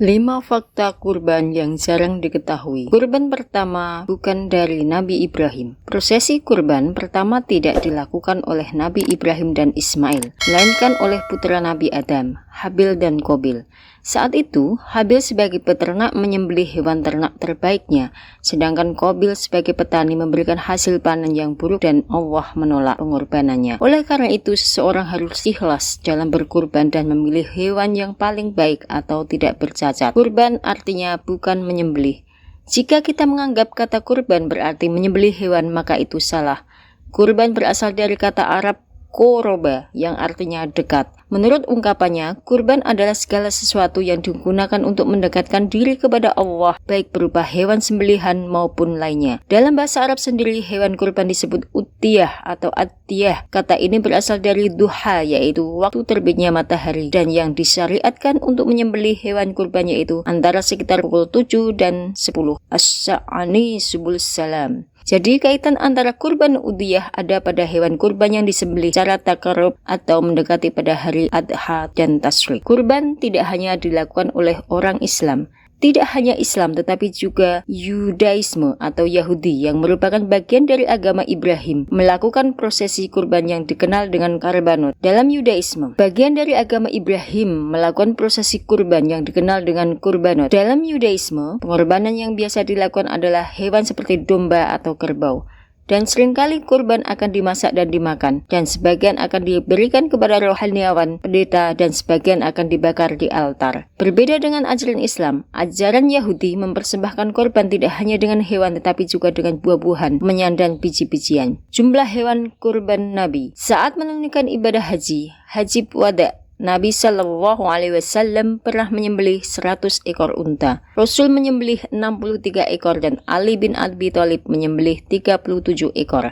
5 fakta kurban yang jarang diketahui. Kurban pertama bukan dari Nabi Ibrahim. Prosesi kurban pertama tidak dilakukan oleh Nabi Ibrahim dan Ismail, melainkan oleh putra Nabi Adam, Habil dan Qabil. Saat itu, Habil sebagai peternak menyembelih hewan ternak terbaiknya, sedangkan Qabil sebagai petani memberikan hasil panen yang buruk dan Allah menolak pengorbanannya. Oleh karena itu, seseorang harus ikhlas dalam berkurban dan memilih hewan yang paling baik atau tidak bercacat. Kurban artinya bukan menyembelih. Jika kita menganggap kata kurban berarti menyembelih hewan, maka itu salah. Kurban berasal dari kata Arab qoroba yang artinya dekat. Menurut ungkapannya, kurban adalah segala sesuatu yang digunakan untuk mendekatkan diri kepada Allah, baik berupa hewan sembelihan maupun lainnya. Dalam bahasa Arab sendiri, hewan kurban disebut utiyah atau atiyah. Kata ini berasal dari duha, yaitu waktu terbitnya matahari, dan yang disyariatkan untuk menyembelih hewan kurban yaitu antara sekitar pukul 7 dan 10. As-sa'ani subul salam. Jadi kaitan antara kurban udhiyah ada pada hewan kurban yang disembelih secara takarrub atau mendekati pada hari adha dan tasyrik. Kurban tidak hanya dilakukan oleh orang Islam. Tidak hanya Islam tetapi juga Yudaisme atau Yahudi yang merupakan bagian dari agama Ibrahim melakukan prosesi kurban yang dikenal dengan karbanot. Dalam Yudaisme, bagian dari agama Ibrahim melakukan prosesi kurban yang dikenal dengan kurbanot. Dalam Yudaisme, pengorbanan yang biasa dilakukan adalah hewan seperti domba atau kerbau. Dan seringkali kurban akan dimasak dan dimakan, dan sebagian akan diberikan kepada rohaniawan, pendeta, dan sebagian akan dibakar di altar. Berbeda dengan ajaran Islam, ajaran Yahudi mempersembahkan kurban tidak hanya dengan hewan tetapi juga dengan buah-buahan, menyan dan biji-bijian. Jumlah hewan kurban Nabi saat menunaikan ibadah haji wada, Nabi Shallallahu Alaihi Wasallam pernah menyembelih 100 ekor unta. Rasul menyembelih 63 ekor dan Ali bin Abi Thalib menyembelih 37 ekor.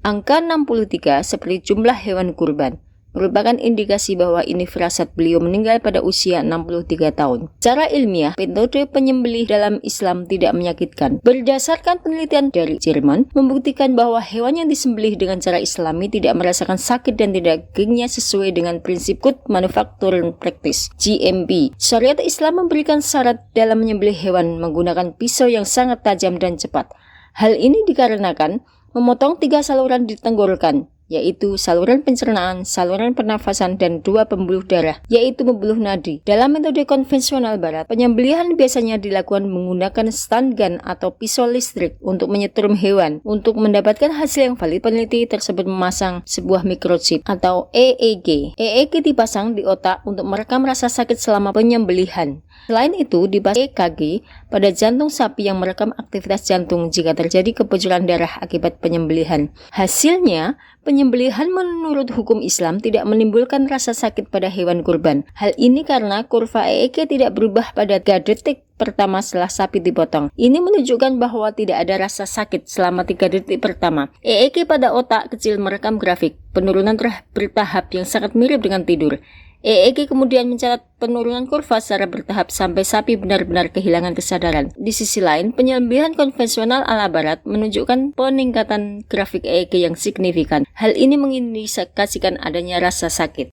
Angka 63 seperti jumlah hewan kurban merupakan indikasi bahwa ini firasat beliau meninggal pada usia 63 tahun. Secara ilmiah, metode penyembelih dalam Islam tidak menyakitkan. Berdasarkan penelitian dari Jerman, membuktikan bahwa hewan yang disembelih dengan cara Islami tidak merasakan sakit dan dagingnya sesuai dengan prinsip Good Manufacturing Practice (GMP). Syariat Islam memberikan syarat dalam menyembelih hewan menggunakan pisau yang sangat tajam dan cepat. Hal ini dikarenakan memotong 3 saluran di tenggorokan, yaitu saluran pencernaan, saluran pernafasan, dan 2 pembuluh darah, yaitu pembuluh nadi. Dalam metode konvensional barat, penyembelihan biasanya dilakukan menggunakan stun gun atau pisau listrik untuk menyetrum hewan. Untuk mendapatkan hasil yang valid, peneliti tersebut memasang sebuah microchip atau EEG. EEG dipasang di otak untuk merekam rasa sakit selama penyembelihan. Selain itu, dipasang EKG pada jantung sapi yang merekam aktivitas jantung jika terjadi kebocoran darah akibat penyembelihan. Hasilnya, penyembelihan menurut hukum Islam tidak menimbulkan rasa sakit pada hewan kurban. Hal ini karena kurva EEG tidak berubah pada 3 detik pertama setelah sapi dipotong. Ini menunjukkan bahwa tidak ada rasa sakit selama 3 detik pertama. EEG pada otak kecil merekam grafik penurunan bertahap yang sangat mirip dengan tidur. EEG kemudian mencatat penurunan kurva secara bertahap sampai sapi benar-benar kehilangan kesadaran. Di sisi lain, penyembelihan konvensional ala barat menunjukkan peningkatan grafik EEG yang signifikan. Hal ini mengindikasikan adanya rasa sakit.